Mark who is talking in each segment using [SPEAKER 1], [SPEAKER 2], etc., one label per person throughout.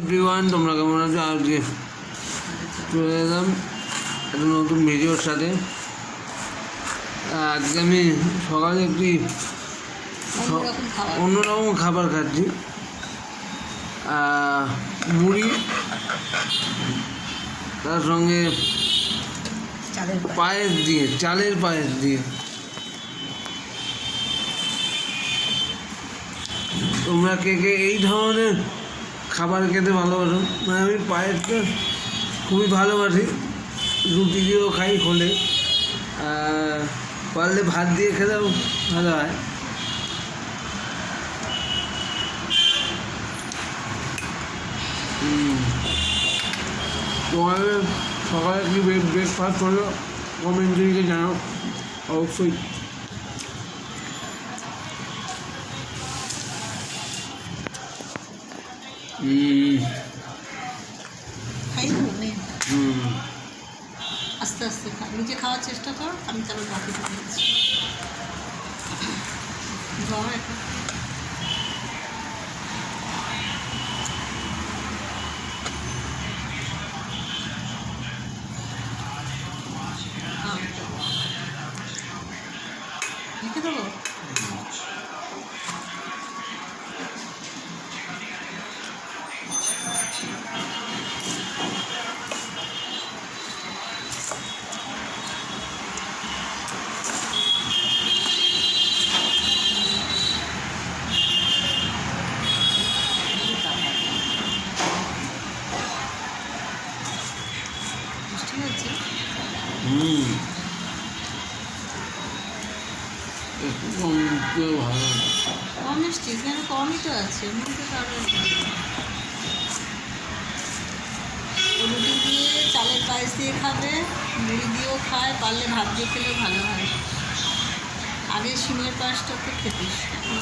[SPEAKER 1] Everyone, তোমরা কেমন আছো? আজকে চলে এলাম একটা নতুন ভিডিওর সাথে। আজকে আমি সকালে একটি অন্যরকম খাবার খাচ্ছি। মুড়ি, তার সঙ্গে পায়েস দিয়ে, চালের পায়েস দিয়ে। তোমরা কে কে এই ধরনের খাবার খেতে ভালোবাসো? মানে আমি পায়েসটা খুবই ভালোবাসি, রুটি দিয়েও খাই, খোলে পারলে ভাত দিয়ে খেলেও ভালো হয়। তোমাদের সকালে কি ব্রেকফাস্ট হলো কমেন্টে লিখে জানাও অবশ্যই।
[SPEAKER 2] আস্তে আস্তে খা, নিজে খাওয়ার চেষ্টা কর, আমি তারপর বাকি দিচ্ছি। লিখে দেবো।
[SPEAKER 1] একটু কম দিতেও ভালো।
[SPEAKER 2] কম মিষ্টি এখানে কমই তো আছে, মুড়িতে তো আরও রুটি দিয়ে চালের পায়েস দিয়ে খাবে, মুড়ি দিয়েও খায়, পারলে ভাত দিয়ে খেলেও ভালো হয়। আগে সিমের পায়েসটা তো খেতিস, এখন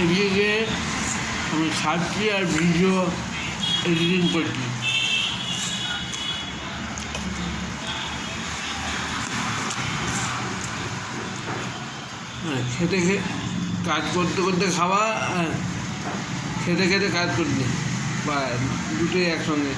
[SPEAKER 1] এদিকে আমি খাচ্ছি আর ভিডিও এডিটিং করছি। খেতে কাজ করতে করতে খাওয়া, খেতে খেতে কাজ করতে, বা দুটোই একসঙ্গে।